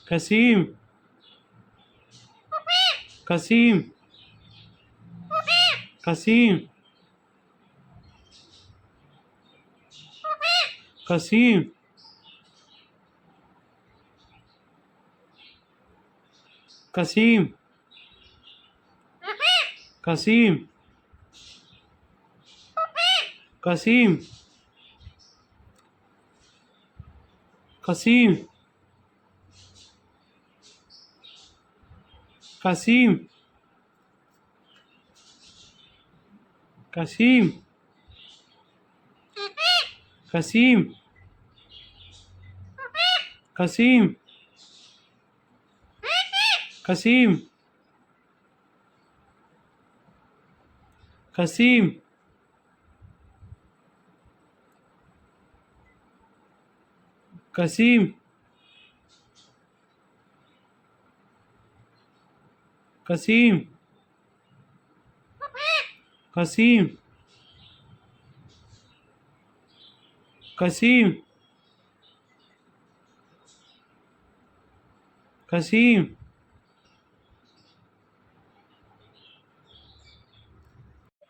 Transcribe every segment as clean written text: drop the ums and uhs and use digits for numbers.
Kasim, Kasim, Kasim, Kasim, Kasim, Kasim, Kasim, Kasim, Kasim, Kasim, Kasim, Kasim, Kasim, Kasim, Kasim, Kasim, Kasim, Kasim, Kasim,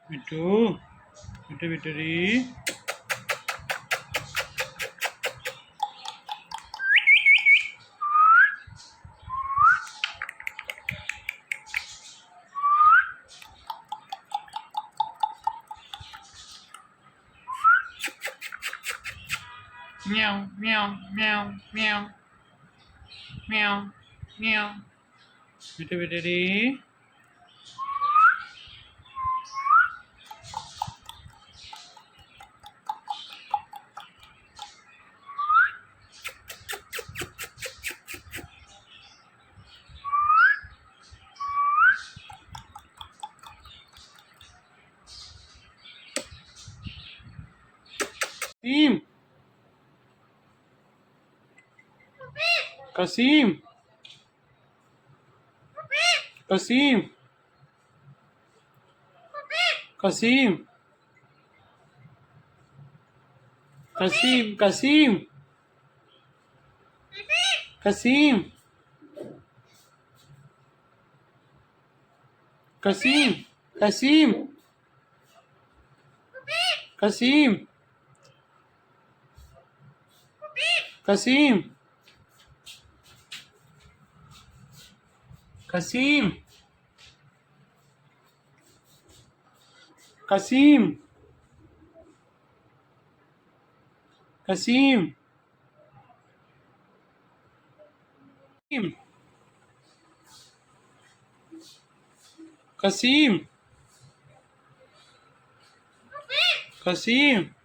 Bittu, Bittu, Bittu, meow, meow, meow, meow, meow, meow, Bittu, Bittu, Kasim, Kasim, Kasim, Kasim, Kasim, Kasim, Kasim, Kasim, Kasim, Kasim, Kasim, Kasim, Kasim, Kasim, Kasim, Kasim,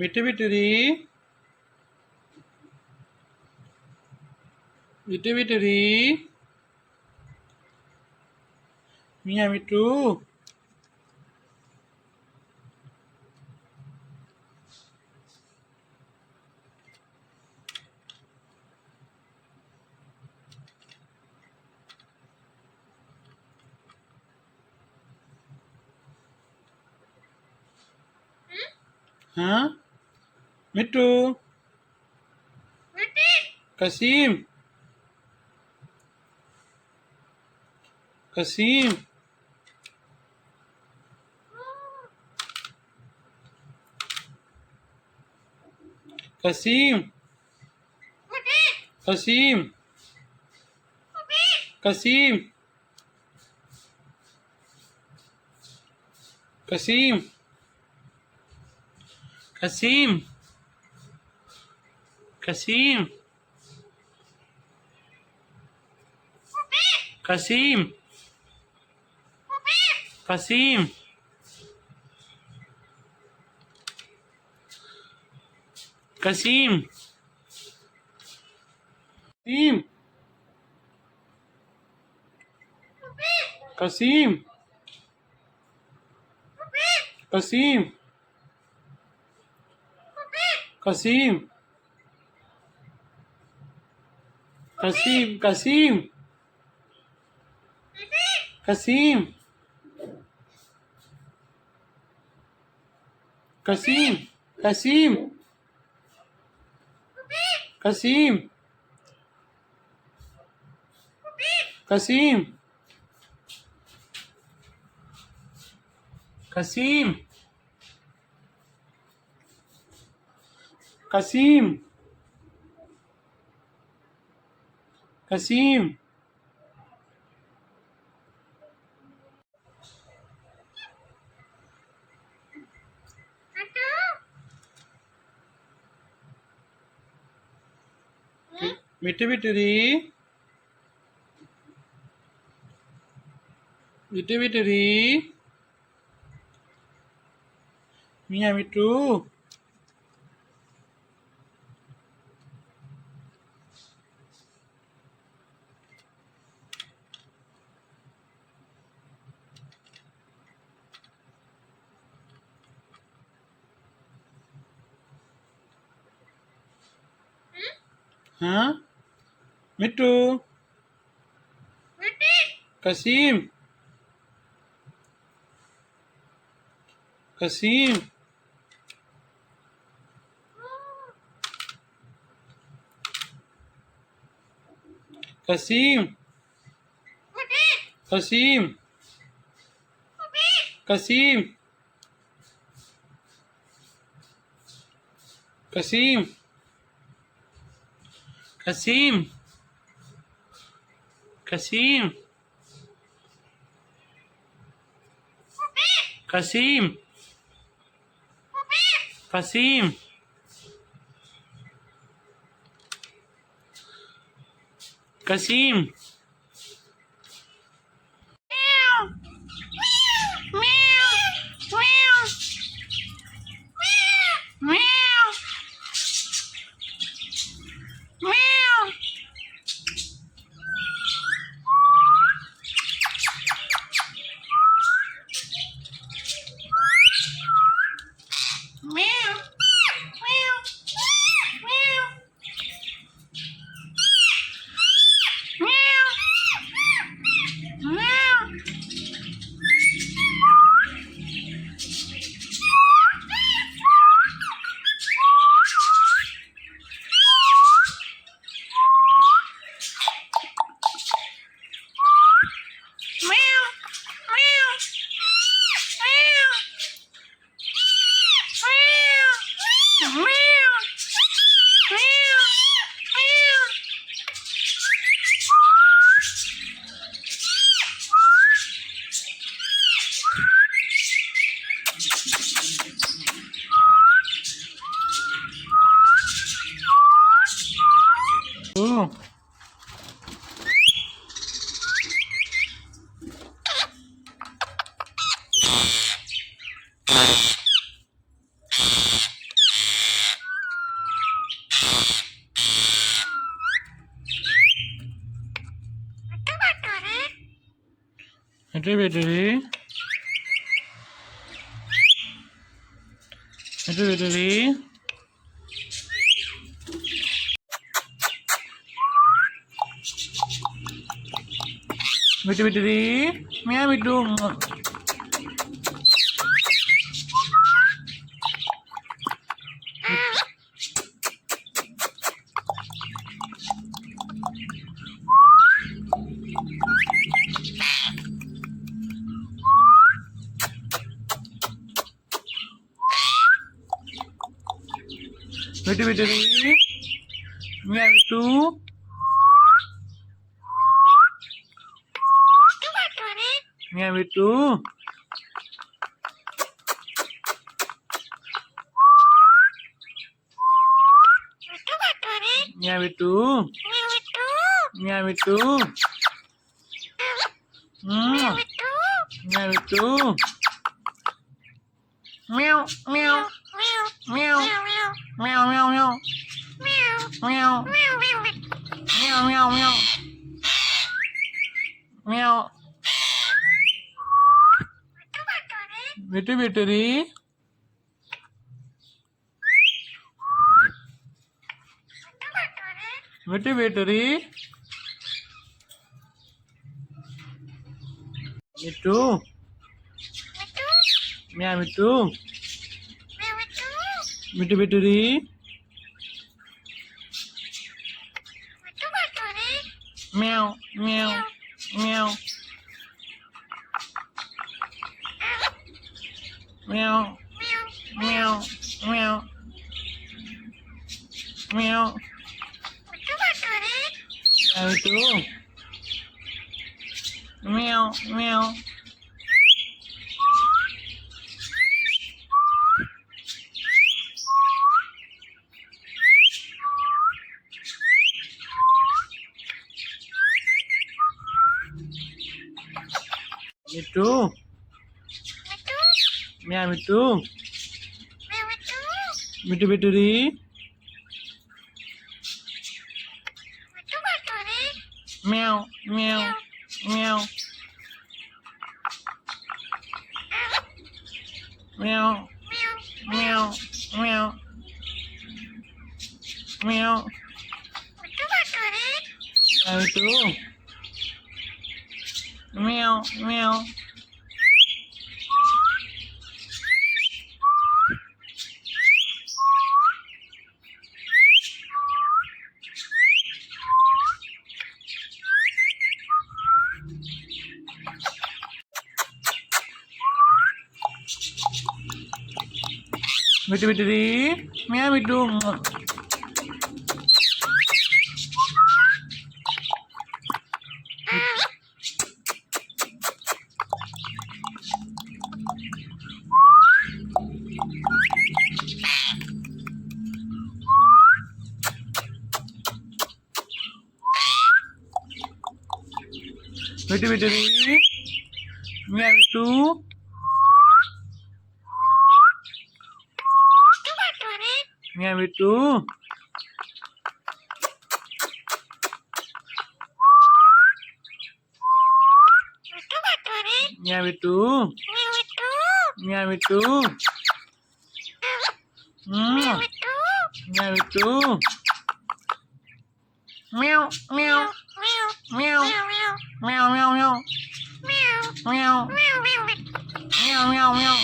Bittu, Bittu, Bittu, Bittu, Mia, Bittu, huh? Bittu, Kasim, Kasim, Kasim, Kasim, Kasim, Kasim, Kasim, Kasim, Kasim, Kasim, Kasim, Kasim, Kasim, Kasim, Kasim, Kasim, Kasim, Kasim. Kasim. Kasim. Kasim. Kasim. Kasim. Kasim. Kasim. Bitte, bitte, री bitte, bitte, री Mia, bitte. Huh? Bitte. Kasim. Kasim. Kasim. Kasim. Kasim. Kasim. Kasim. Kasim. Kasim. Kasim. Kasim. Oh. Bitte, bitte, री bitte, bitte, री bitte, bitte, री Mia, bitte. Bitte, bitte, री Mia, bitte. Mia, bitte. Mia, bitte. Mia, bitte. Mia, bitte. Meow, meow, meow, meow, meow, meow, meow, meow, meow, meow, meow. Bitte, bitte, री bitte, bitte, री Mitu. Meow Mitu. Mitu Bituri. Meow meow meow. Meow meow meow meow. Meow Mitu. Meow meow. Mitu. Meow Mitu. Mitu Bituri. Meow meow meow. Meow meow meow meow. Meow Mitu. Meow meow. Mitu Bituri. Meow Mitu. Mitu Bituri. Meow Mitu. Meow Mitu. Meow Mitu. Meow Mitu. Meow Mitu. Meow meow meow meow meow meow meow meow meow meow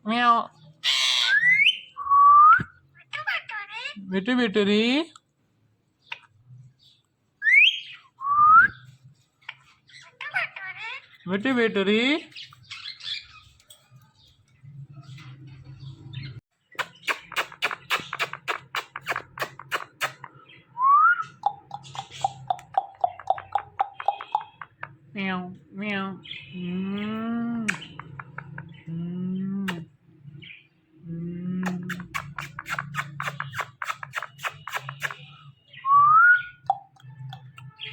meow. Mitu Bituri. Mitu Bituri. Meow meow.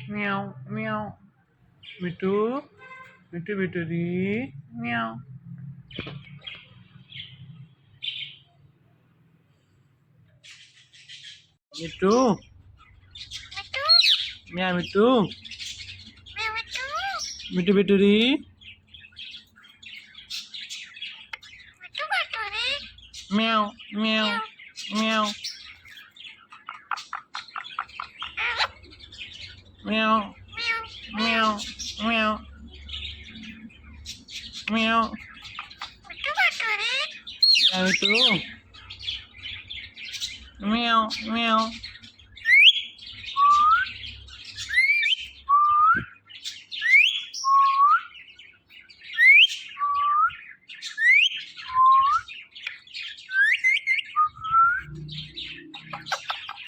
Meow meow. Mitu. Mitu Bituri. Meow. Mitu. Meow Mitu. Mitu Bituri. Meow meow meow meow meow meow meow. Meow Mitu. Meow meow.